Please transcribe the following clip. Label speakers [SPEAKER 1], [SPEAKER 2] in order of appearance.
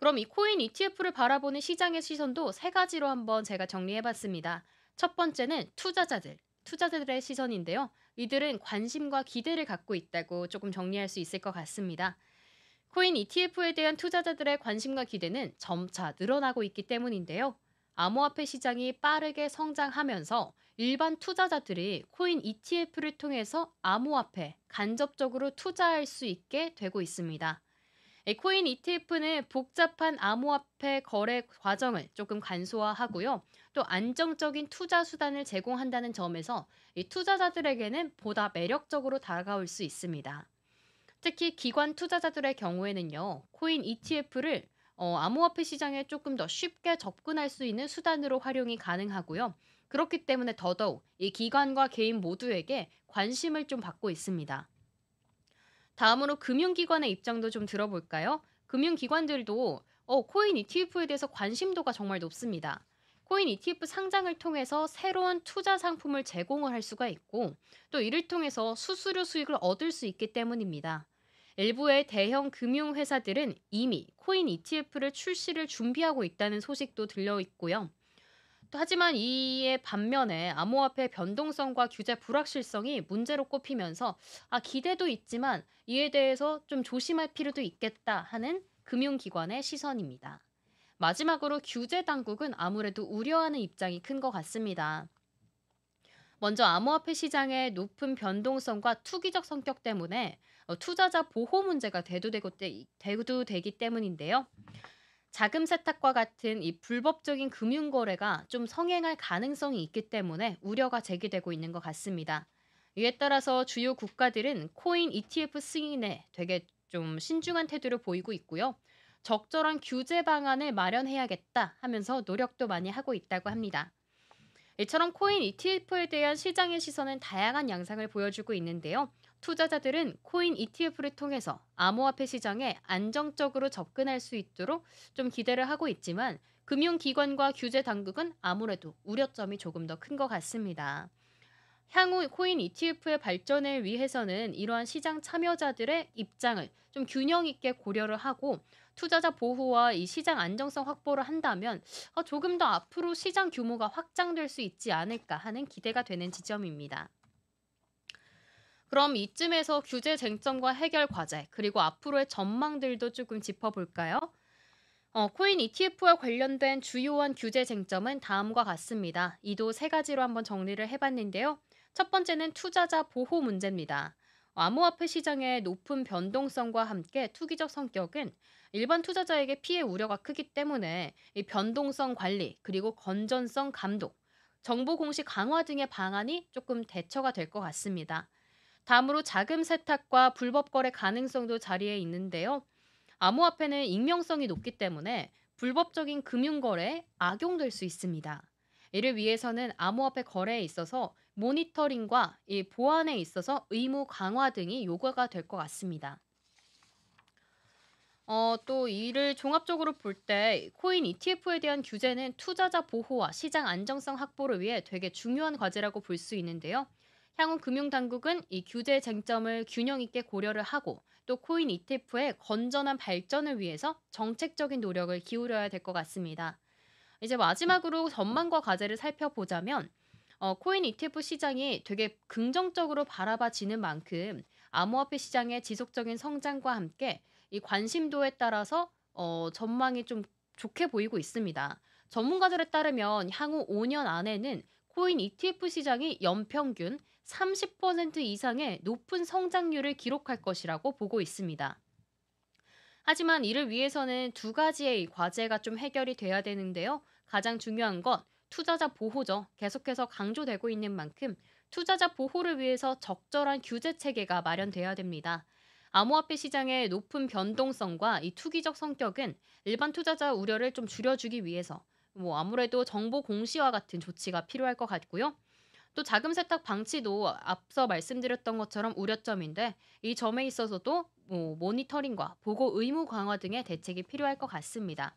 [SPEAKER 1] 그럼 이 코인 ETF를 바라보는 시장의 시선도 세 가지로 한번 제가 정리해 봤습니다. 첫 번째는 투자자들의 시선인데요. 이들은 관심과 기대를 갖고 있다고 조금 정리할 수 있을 것 같습니다. 코인 ETF에 대한 투자자들의 관심과 기대는 점차 늘어나고 있기 때문인데요. 암호화폐 시장이 빠르게 성장하면서 일반 투자자들이 코인 ETF를 통해서 암호화폐 간접적으로 투자할 수 있게 되고 있습니다. 코인 ETF는 복잡한 암호화폐 거래 과정을 조금 간소화하고요. 또 안정적인 투자 수단을 제공한다는 점에서 이 투자자들에게는 보다 매력적으로 다가올 수 있습니다. 특히 기관 투자자들의 경우에는요, 코인 ETF를 암호화폐 시장에 조금 더 쉽게 접근할 수 있는 수단으로 활용이 가능하고요. 그렇기 때문에 더더욱 이 기관과 개인 모두에게 관심을 좀 받고 있습니다. 다음으로 금융기관의 입장도 좀 들어볼까요? 금융기관들도 코인 ETF에 대해서 관심도가 정말 높습니다. 코인 ETF 상장을 통해서 새로운 투자 상품을 제공을 할 수가 있고 또 이를 통해서 수수료 수익을 얻을 수 있기 때문입니다. 일부의 대형 금융회사들은 이미 코인 ETF를 출시를 준비하고 있다는 소식도 들려 있고요. 또 하지만 이에 반면에 암호화폐 변동성과 규제 불확실성이 문제로 꼽히면서 기대도 있지만 이에 대해서 좀 조심할 필요도 있겠다 하는 금융기관의 시선입니다. 마지막으로 규제 당국은 아무래도 우려하는 입장이 큰 것 같습니다. 먼저 암호화폐 시장의 높은 변동성과 투기적 성격 때문에 투자자 보호 문제가 대두되기 때문인데요. 자금 세탁과 같은 이 불법적인 금융 거래가 좀 성행할 가능성이 있기 때문에 우려가 제기되고 있는 것 같습니다. 이에 따라서 주요 국가들은 코인 ETF 승인에 되게 좀 신중한 태도를 보이고 있고요. 적절한 규제 방안을 마련해야겠다 하면서 노력도 많이 하고 있다고 합니다. 이처럼 코인 ETF에 대한 시장의 시선은 다양한 양상을 보여주고 있는데요. 투자자들은 코인 ETF를 통해서 암호화폐 시장에 안정적으로 접근할 수 있도록 좀 기대를 하고 있지만 금융기관과 규제 당국은 아무래도 우려점이 조금 더 큰 것 같습니다. 향후 코인 ETF의 발전을 위해서는 이러한 시장 참여자들의 입장을 좀 균형 있게 고려를 하고 투자자 보호와 이 시장 안정성 확보를 한다면 조금 더 앞으로 시장 규모가 확장될 수 있지 않을까 하는 기대가 되는 지점입니다. 그럼 이쯤에서 규제 쟁점과 해결 과제, 그리고 앞으로의 전망들도 조금 짚어볼까요? 코인 ETF와 관련된 주요한 규제 쟁점은 다음과 같습니다. 이도 세 가지로 한번 정리를 해봤는데요. 첫 번째는 투자자 보호 문제입니다. 암호화폐 시장의 높은 변동성과 함께 투기적 성격은 일반 투자자에게 피해 우려가 크기 때문에 이 변동성 관리, 그리고 건전성 감독, 정보 공시 강화 등의 방안이 조금 대처가 될 것 같습니다. 다음으로 자금 세탁과 불법 거래 가능성도 자리에 있는데요. 암호화폐는 익명성이 높기 때문에 불법적인 금융거래에 악용될 수 있습니다. 이를 위해서는 암호화폐 거래에 있어서 모니터링과 이 보안에 있어서 의무 강화 등이 요구가 될 것 같습니다. 또 이를 종합적으로 볼 때 코인 ETF에 대한 규제는 투자자 보호와 시장 안정성 확보를 위해 되게 중요한 과제라고 볼 수 있는데요. 향후 금융당국은 이 규제 쟁점을 균형 있게 고려를 하고 또 코인 ETF의 건전한 발전을 위해서 정책적인 노력을 기울여야 될 것 같습니다. 이제 마지막으로 전망과 과제를 살펴보자면 코인 ETF 시장이 되게 긍정적으로 바라봐지는 만큼 암호화폐 시장의 지속적인 성장과 함께 이 관심도에 따라서 전망이 좀 좋게 보이고 있습니다. 전문가들에 따르면 향후 5년 안에는 코인 ETF 시장이 연평균 30% 이상의 높은 성장률을 기록할 것이라고 보고 있습니다. 하지만 이를 위해서는 두 가지의 이 과제가 좀 해결이 돼야 되는데요. 가장 중요한 건 투자자 보호죠. 계속해서 강조되고 있는 만큼 투자자 보호를 위해서 적절한 규제 체계가 마련돼야 됩니다. 암호화폐 시장의 높은 변동성과 이 투기적 성격은 일반 투자자 우려를 좀 줄여주기 위해서 아무래도 정보 공시와 같은 조치가 필요할 것 같고요. 또 자금 세탁 방치도 앞서 말씀드렸던 것처럼 우려점인데 이 점에 있어서도 모니터링과 보고 의무 강화 등의 대책이 필요할 것 같습니다.